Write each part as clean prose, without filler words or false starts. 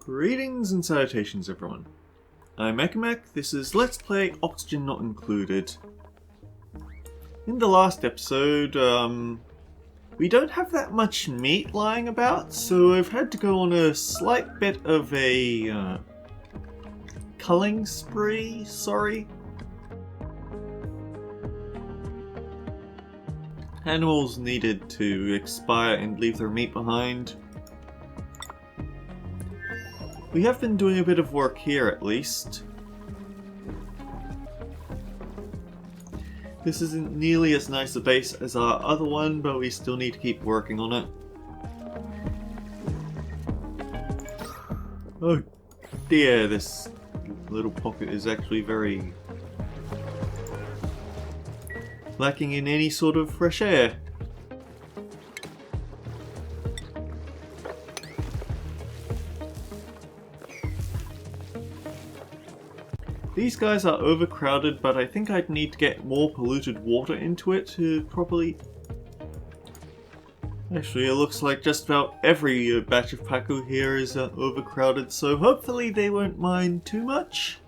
Greetings and salutations everyone. I'm Ekamek, this is Let's Play Oxygen Not Included. In the last episode, we don't have that much meat lying about, so I've had to go on a slight bit of a culling spree, Animals needed to expire and leave their meat behind. We have been doing a bit of work here at least. This isn't nearly as nice a base as our other one, but we still need to keep working on it. Oh dear, this little pocket is actually very lacking in any sort of fresh air. These guys are overcrowded, but I think I'd need to get more polluted water into it to properly... Actually, it looks like just about every batch of Paku here is overcrowded, so hopefully they won't mind too much.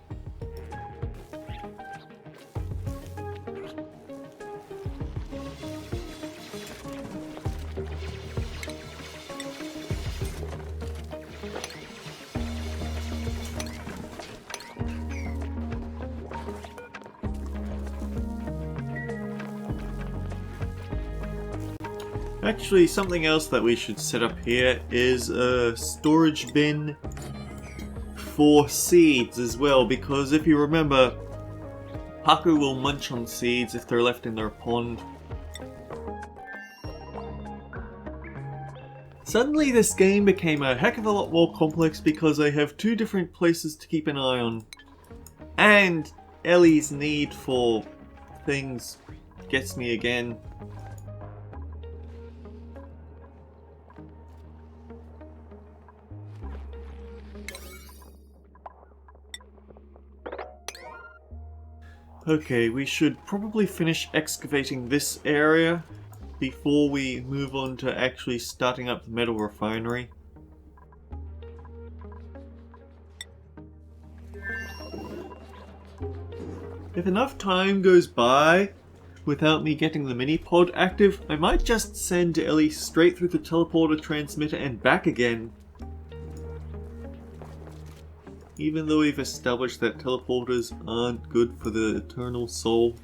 Actually, something else that we should set up here is a storage bin for seeds as well, because if you remember, Paku will munch on seeds if they're left in their pond. Suddenly this game became a heck of a lot more complex because I have two different places to keep an eye on. And Ellie's need for things gets me again. Okay, we should probably finish excavating this area before we move on to actually starting up the metal refinery. If enough time goes by without me getting the mini pod active, I might just send Ellie straight through the teleporter transmitter and back again. Even though we've established that teleporters aren't good for the eternal soul.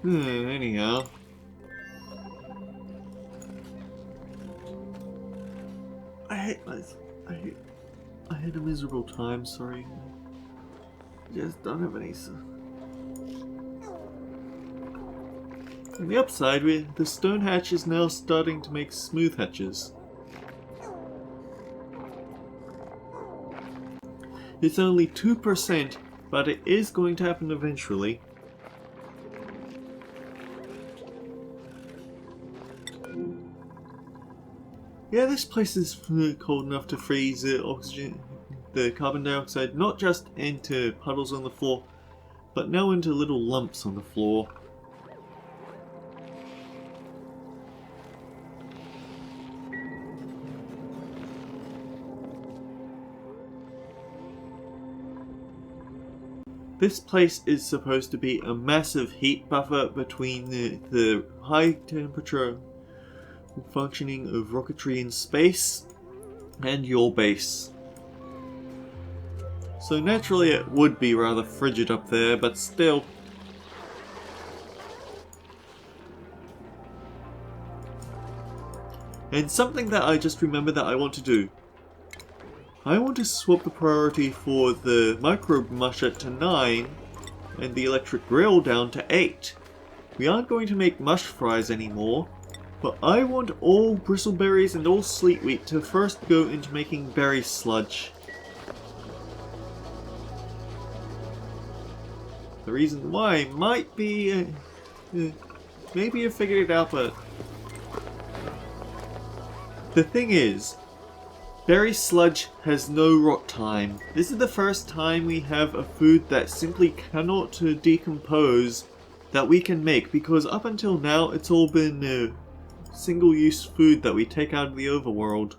Anyhow. I had a miserable time, sorry. Just don't have any... On the upside, the stone hatch is now starting to make smooth hatches. It's only 2%, but it is going to happen eventually. Yeah, this place is cold enough to freeze the carbon dioxide, not just into puddles on the floor, but now into little lumps on the floor. This place is supposed to be a massive heat buffer between the high temperature functioning of rocketry in space and your base. So naturally it would be rather frigid up there, but still. And something that I just remembered that I want to do. I want to swap the priority for the microbe musher to 9 and the electric grill down to 8. We aren't going to make mush fries anymore, but I want all bristleberries and all sleet wheat to first go into making berry sludge. The reason why might be... maybe you figured it out, but... The thing is, berry sludge has no rot time. This is the first time we have a food that simply cannot decompose that we can make, because up until now it's all been single-use food that we take out of the overworld.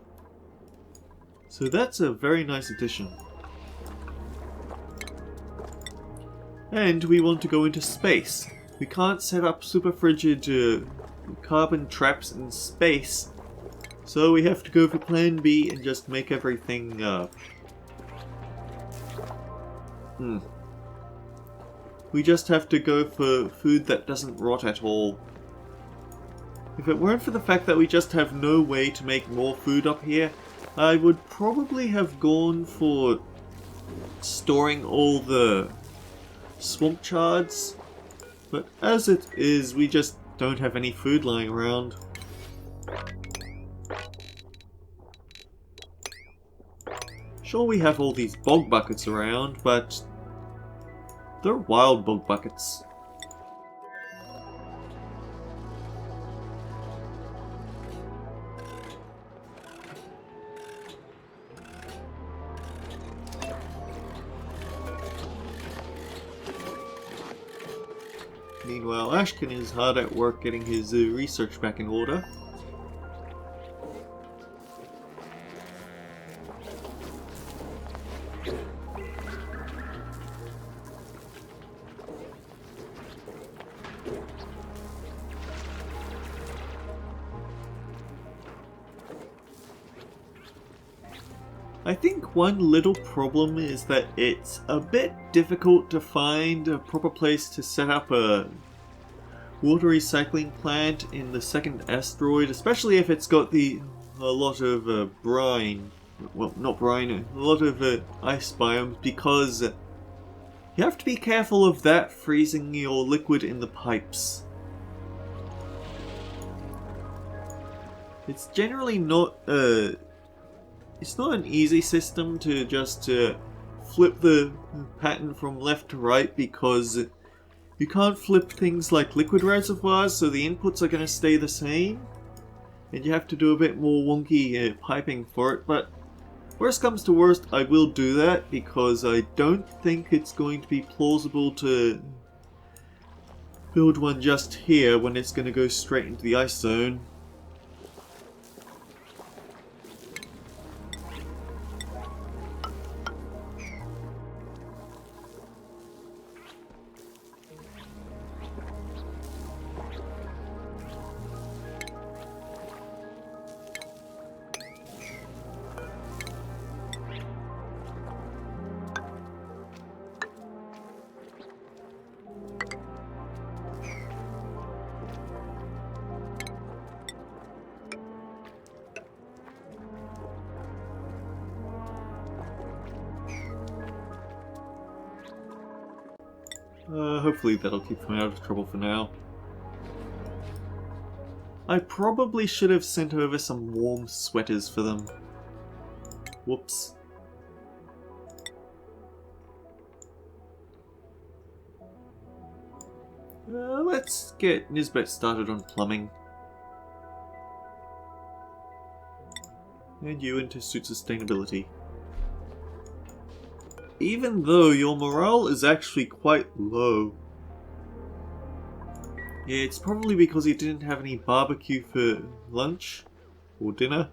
So that's a very nice addition. And we want to go into space. We can't set up super frigid carbon traps in space, so we have to go for plan B and just make everything We just have to go for food that doesn't rot at all. If it weren't for the fact that we just have no way to make more food up here, I would probably have gone for storing all the swamp chards. But as it is, we just don't have any food lying around. Sure, we have all these bog buckets around, but they're wild bog buckets. Meanwhile, Ashkin is hard at work getting his research back in order. I think one little problem is that it's a bit difficult to find a proper place to set up a water recycling plant in the second asteroid, especially if it's got a lot of brine. Well, not brine, a lot of ice biomes, because you have to be careful of that freezing your liquid in the pipes. It's generally not it's not an easy system to just flip the pattern from left to right, because you can't flip things like liquid reservoirs, so the inputs are going to stay the same. And you have to do a bit more wonky piping for it, but worst comes to worst, I will do that, because I don't think it's going to be plausible to build one just here when it's going to go straight into the ice zone. Hopefully that'll keep them out of trouble for now. I probably should have sent over some warm sweaters for them. Whoops. Let's get Nisbet started on plumbing. And you into suit sustainability. Even though your morale is actually quite low. It's probably because you didn't have any barbecue for lunch or dinner.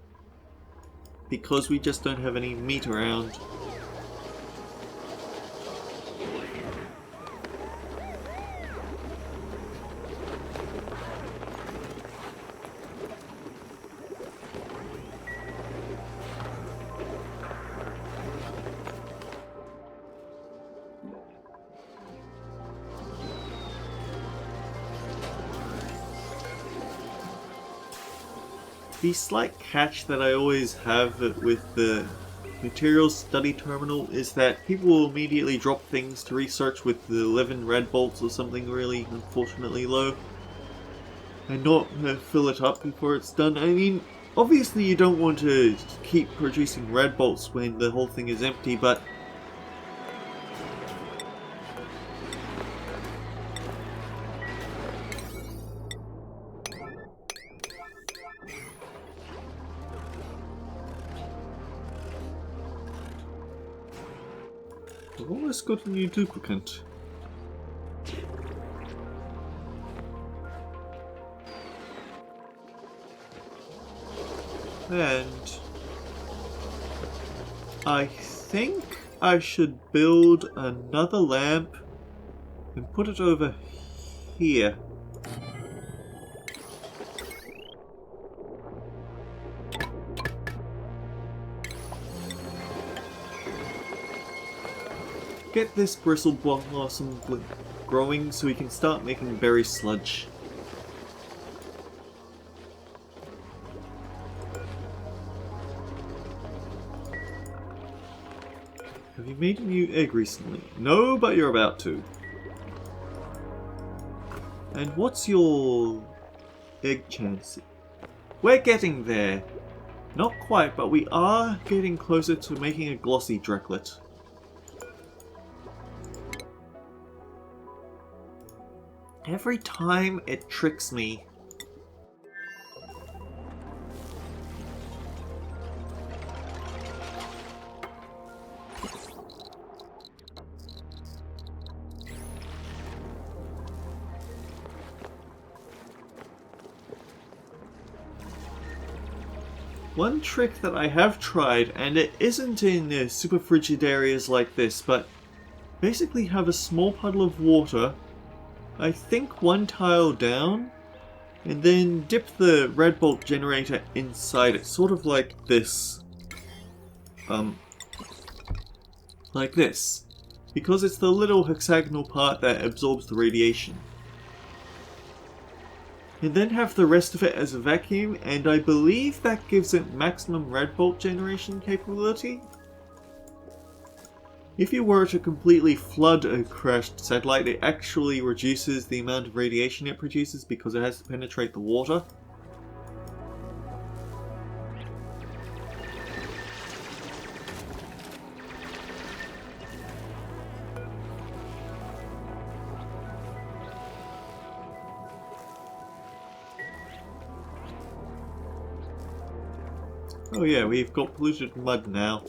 Because we just don't have any meat around. The slight catch that I always have with the materials study terminal is that people will immediately drop things to research with the 11 red bolts or something really unfortunately low and not fill it up before it's done. I mean, obviously you don't want to keep producing red bolts when the whole thing is empty, but We've almost got a new duplicant. And I think I should build another lamp and put it over here. Get this bristle blossom growing so we can start making berry sludge. Have you made a new egg recently? No, but you're about to. And what's your egg chance? We're getting there. Not quite, but we are getting closer to making a glossy Drecklet. Every time it tricks me. One trick that I have tried, and it isn't in super frigid areas like this, but basically have a small puddle of water, I think one tile down, and then dip the red bolt generator inside it, sort of like this. Like this. Because it's the little hexagonal part that absorbs the radiation. And then have the rest of it as a vacuum, and I believe that gives it maximum red bolt generation capability. If you were to completely flood a crashed satellite, it actually reduces the amount of radiation it produces because it has to penetrate the water. Oh yeah, we've got polluted mud now.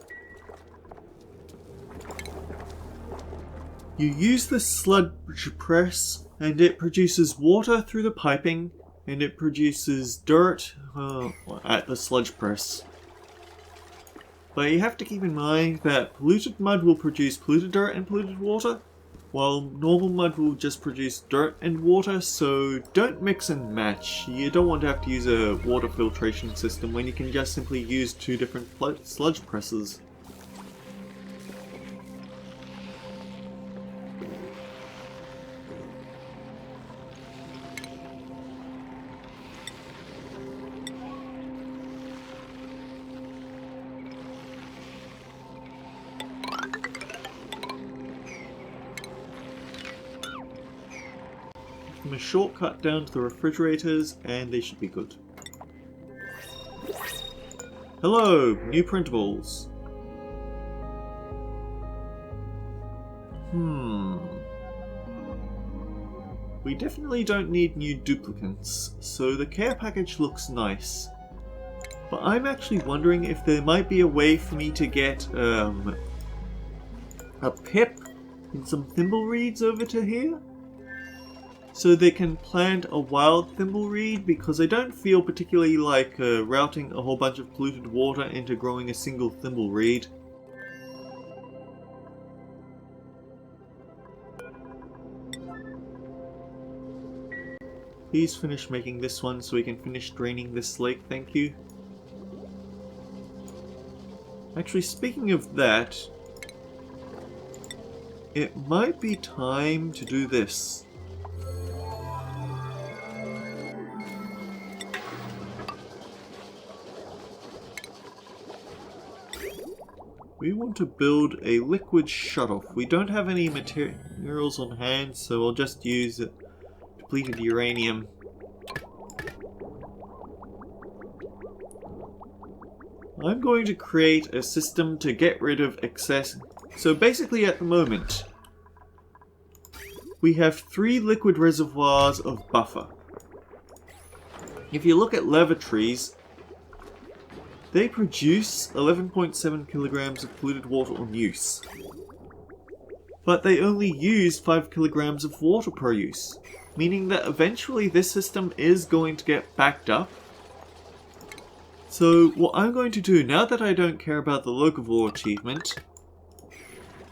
You use the sludge press and it produces water through the piping and it produces dirt at the sludge press. But you have to keep in mind that polluted mud will produce polluted dirt and polluted water, while normal mud will just produce dirt and water, so don't mix and match. You don't want to have to use a water filtration system when you can just simply use two different sludge presses. A shortcut down to the refrigerators and they should be good. Hello, new printables. We definitely don't need new duplicants, so the care package looks nice. But I'm actually wondering if there might be a way for me to get a pip and some thimbleweeds over to here? So they can plant a wild thimbleweed, because I don't feel particularly like routing a whole bunch of polluted water into growing a single thimbleweed. Please finish making this one so we can finish draining this lake, thank you. Actually, speaking of that, it might be time to do this. We want to build a liquid shutoff. We don't have any materials on hand, so I'll just use depleted uranium. I'm going to create a system to get rid of excess. So basically at the moment, we have 3 liquid reservoirs of buffer. If you look at lavatories, they produce 11.7 kilograms of polluted water on use. but they only use 5 kilograms of water per use, meaning that eventually this system is going to get backed up. So what I'm going to do, now that I don't care about the locavore achievement,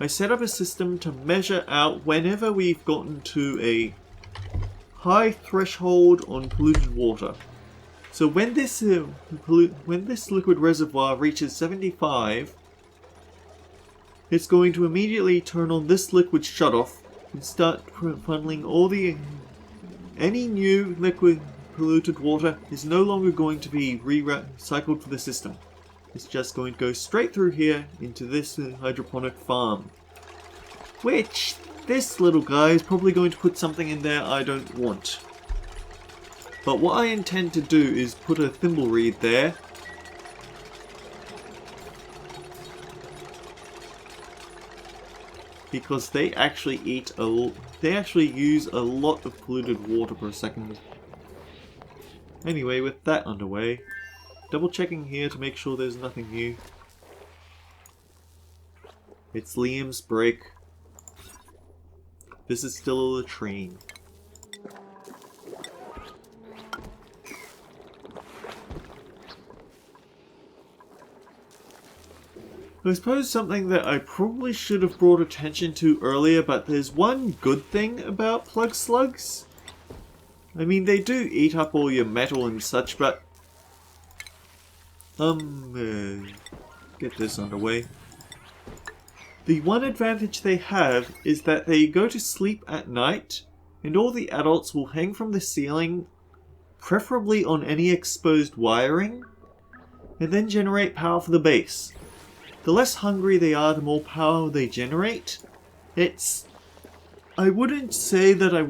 I set up a system to measure out whenever we've gotten to a high threshold on polluted water. So when this liquid reservoir reaches 75, it's going to immediately turn on this liquid shutoff and start funneling any new liquid polluted water is no longer going to be recycled for the system. It's just going to go straight through here into this hydroponic farm. Which, this little guy is probably going to put something in there I don't want. But what I intend to do is put a thimble reed there. Because they actually use a lot of polluted water per second. Anyway, with that underway, double checking here to make sure there's nothing new. It's Liam's break. This is still a latrine. I suppose something that I probably should have brought attention to earlier, but there's one good thing about Plug Slugs. I mean, they do eat up all your metal and such, but... get this underway. The one advantage they have is that they go to sleep at night, and all the adults will hang from the ceiling, preferably on any exposed wiring, and then generate power for the base. The less hungry they are, the more power they generate. I wouldn't say that I'd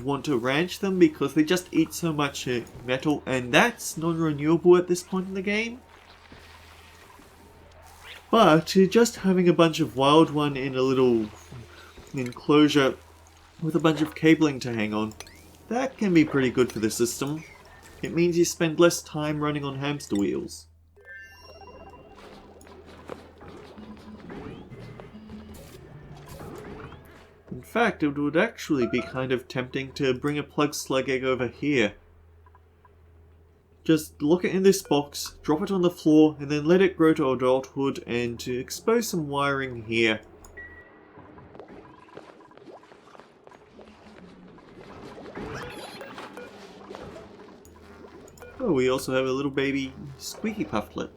want to ranch them because they just eat so much metal, and that's non-renewable at this point in the game. But just having a bunch of wild one in a little enclosure with a bunch of cabling to hang on, that can be pretty good for the system. It means you spend less time running on hamster wheels. In fact, it would actually be kind of tempting to bring a plug slug egg over here. Just lock it in this box, drop it on the floor, and then let it grow to adulthood and to expose some wiring here. Oh, we also have a little baby squeaky pufflet.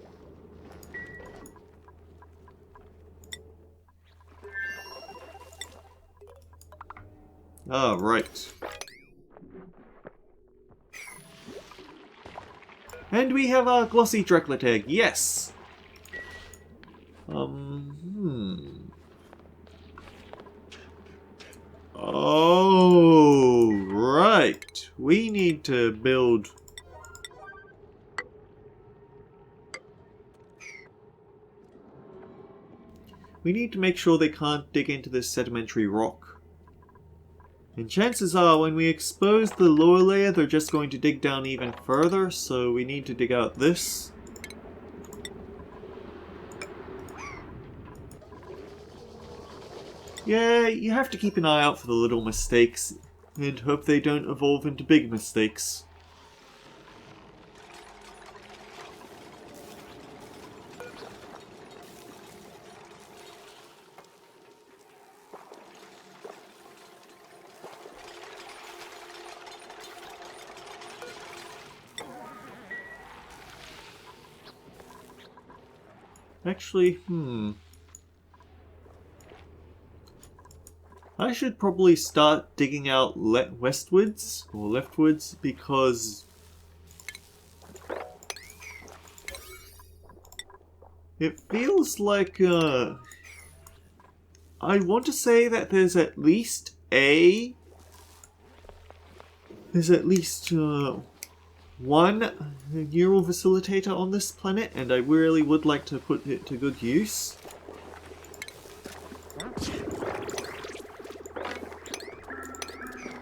Ah, right. And we have our glossy Dreklet egg, yes! Oh, right. We need to build... We need to make sure they can't dig into this sedimentary rock. And chances are, when we expose the lower layer, they're just going to dig down even further, so we need to dig out this. Yeah, you have to keep an eye out for the little mistakes, and hope they don't evolve into big mistakes. Actually, I should probably start digging out westwards, or leftwards, because it feels like, I want to say that there's at least one neural facilitator on this planet, and I really would like to put it to good use.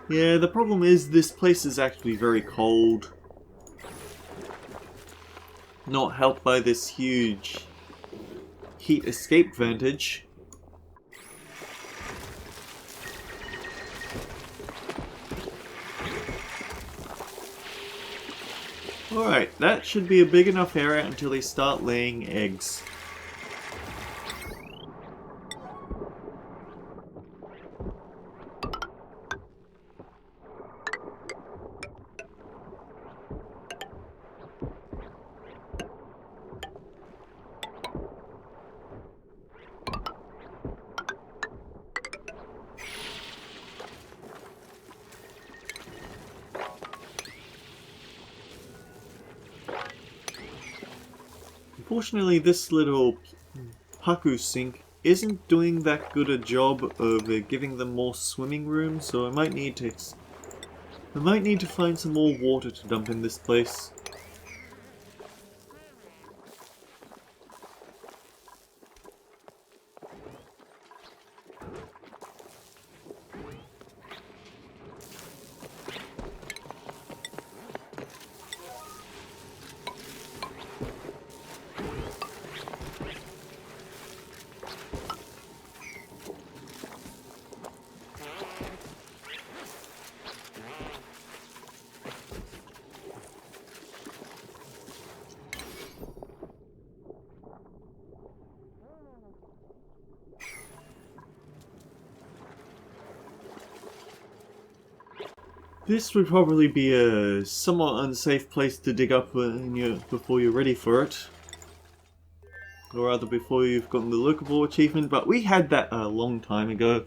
Yeah, the problem is this place is actually very cold. Not helped by this huge heat escape vantage. Alright, that should be a big enough area until they start laying eggs. Unfortunately, this little Paku sink isn't doing that good a job of giving them more swimming room, so I might need to find some more water to dump in this place. This would probably be a somewhat unsafe place to dig up before you're ready for it. Or rather before you've gotten the lookable achievement, but we had that a long time ago.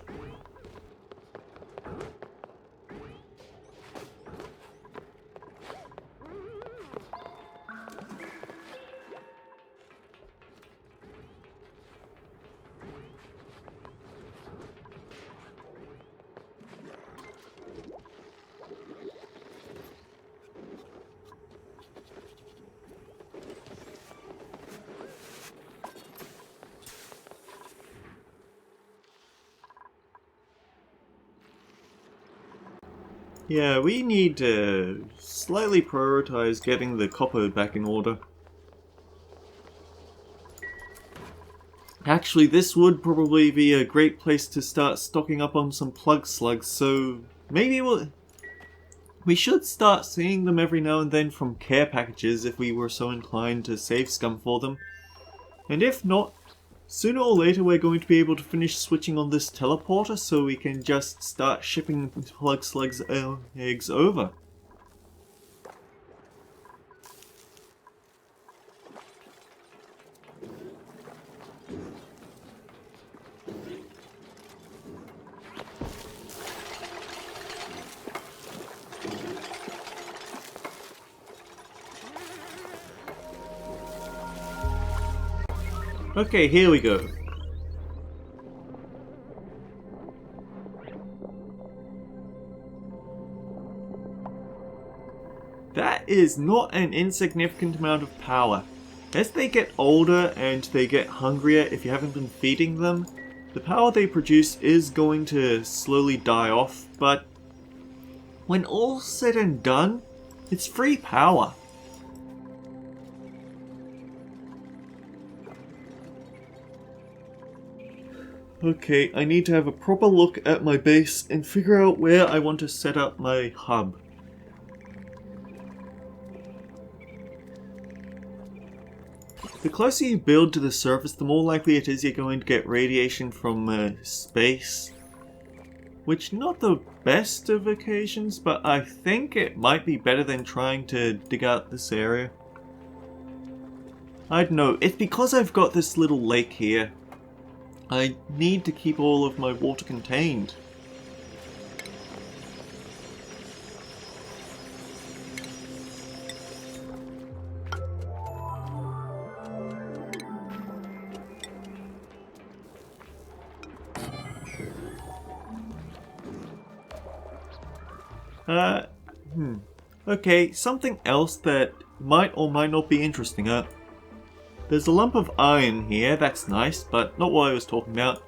Yeah, we need to slightly prioritize getting the copper back in order. Actually, this would probably be a great place to start stocking up on some Plug Slugs, so maybe we should start seeing them every now and then from care packages if we were so inclined to save scum for them. And if not, sooner or later we're going to be able to finish switching on this teleporter so we can just start shipping Plug Slugs eggs over. Okay, here we go. That is not an insignificant amount of power. As they get older and they get hungrier if you haven't been feeding them, the power they produce is going to slowly die off, but when all's said and done, it's free power. Okay, I need to have a proper look at my base and figure out where I want to set up my hub. The closer you build to the surface, the more likely it is you're going to get radiation from space. Which, not the best of occasions, but I think it might be better than trying to dig out this area. I don't know, it's because I've got this little lake here. I need to keep all of my water contained. Okay, something else that might or might not be interesting. There's a lump of iron here, that's nice, but not what I was talking about.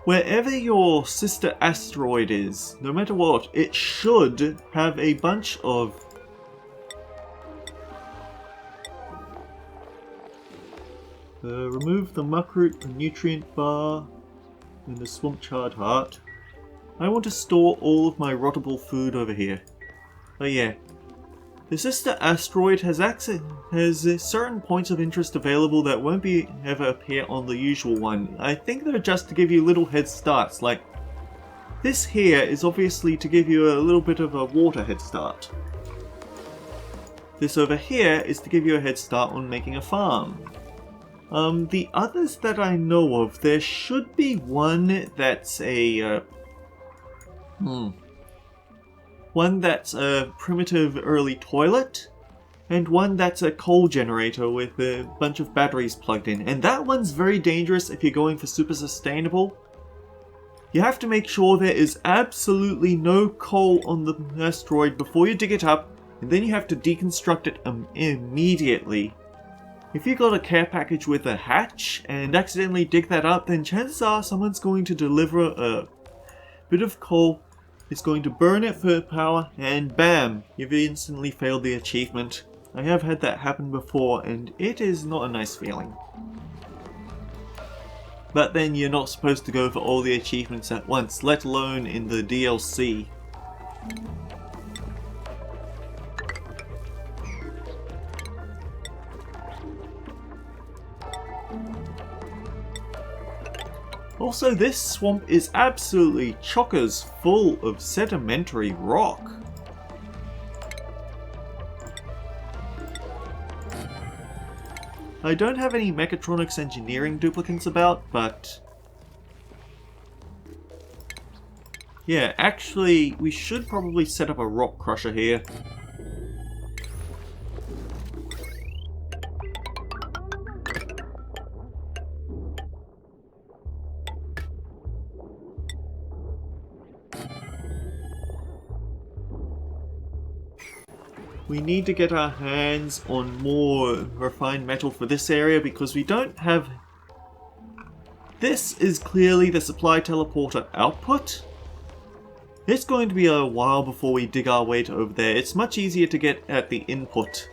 Wherever your sister asteroid is, no matter what, it should have a bunch of remove the muckroot, the nutrient bar, and the swamp charred heart. I want to store all of my rottable food over here. Oh yeah. The sister asteroid has certain points of interest available that won't ever appear on the usual one. I think they're just to give you little head starts, like this here is obviously to give you a little bit of a water head start. This over here is to give you a head start on making a farm. The others that I know of, there should be one that's a primitive early toilet, and one that's a coal generator with a bunch of batteries plugged in. And that one's very dangerous if you're going for super sustainable. You have to make sure there is absolutely no coal on the asteroid before you dig it up, and then you have to deconstruct it immediately. If you got a care package with a hatch and accidentally dig that up, then chances are someone's going to deliver a bit of coal. It's going to burn it for power, and bam, you've instantly failed the achievement. I have had that happen before, and it is not a nice feeling. But then you're not supposed to go for all the achievements at once, let alone in the DLC. Also, this swamp is absolutely chockers full of sedimentary rock. I don't have any mechatronics engineering duplicants about, but yeah, actually we should probably set up a rock crusher here. We need to get our hands on more refined metal for this area because we don't have... This is clearly the supply teleporter output. It's going to be a while before we dig our way to over there. It's much easier to get at the input.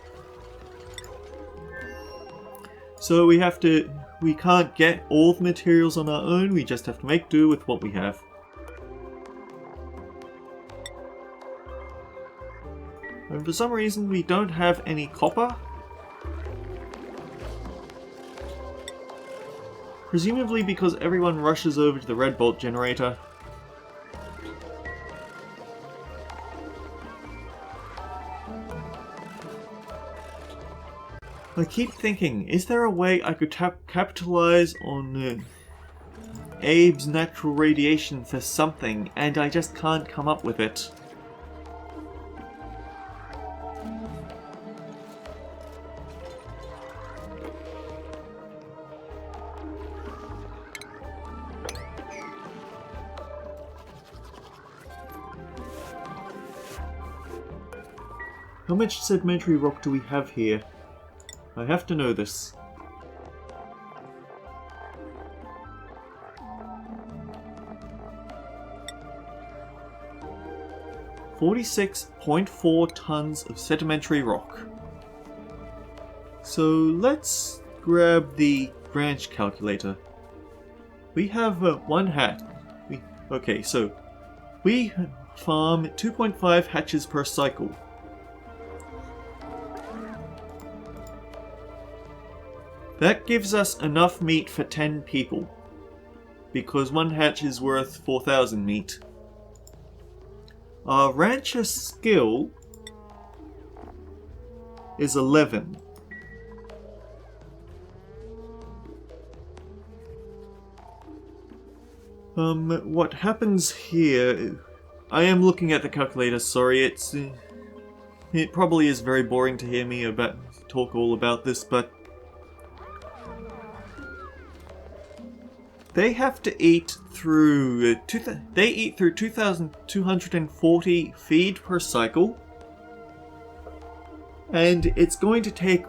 So we can't get all the materials on our own, we just have to make do with what we have. And for some reason we don't have any copper. Presumably because everyone rushes over to the red bolt generator. I keep thinking, is there a way I could capitalize on Abe's natural radiation for something, and I just can't come up with it. How much sedimentary rock do we have here? I have to know this. $46.4 tons of sedimentary rock. So let's grab the branch calculator. We have one hat. Okay, so we farm 2.5 hatches per cycle. That gives us enough meat for 10 people, because one hatch is worth 4,000 meat. Our rancher skill is 11. What happens here... I am looking at the calculator, sorry, it probably is very boring to hear me talk all about this, but they have to eat through 2,240 feed per cycle, and it's going to take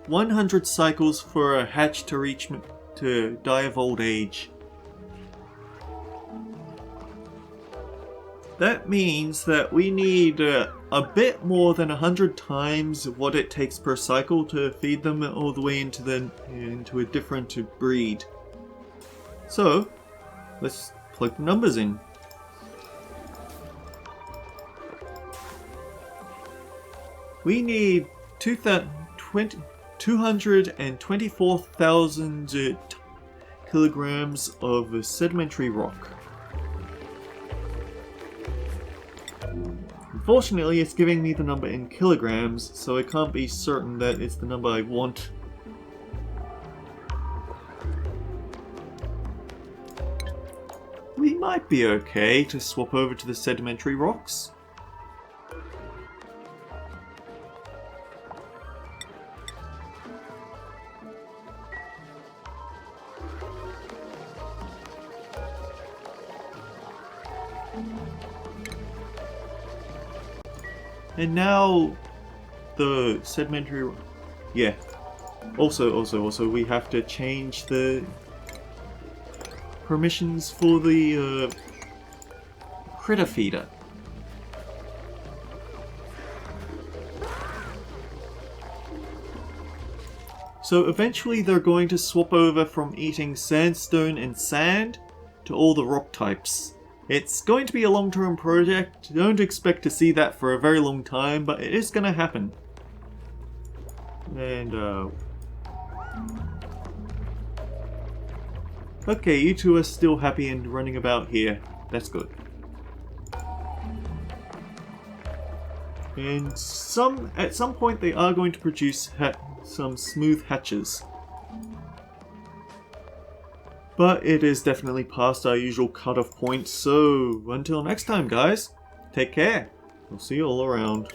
100 cycles for a hatch to die of old age. That means that we need a bit more than 100 times what it takes per cycle to feed them all the way into a different breed. So, let's plug the numbers in. We need 224,000 kilograms of sedimentary rock. Unfortunately, it's giving me the number in kilograms, so I can't be certain that it's the number I want. We might be okay to swap over to the sedimentary rocks. And now the sedimentary, yeah. Also, we have to change the permissions for the critter feeder. So eventually they're going to swap over from eating sandstone and sand to all the rock types. It's going to be a long-term project. Don't expect to see that for a very long time, but it is going to happen. And, okay, you two are still happy and running about here. That's good. And at some point they are going to produce some smooth hatches. But it is definitely past our usual cutoff point, so until next time guys, take care. We'll see you all around.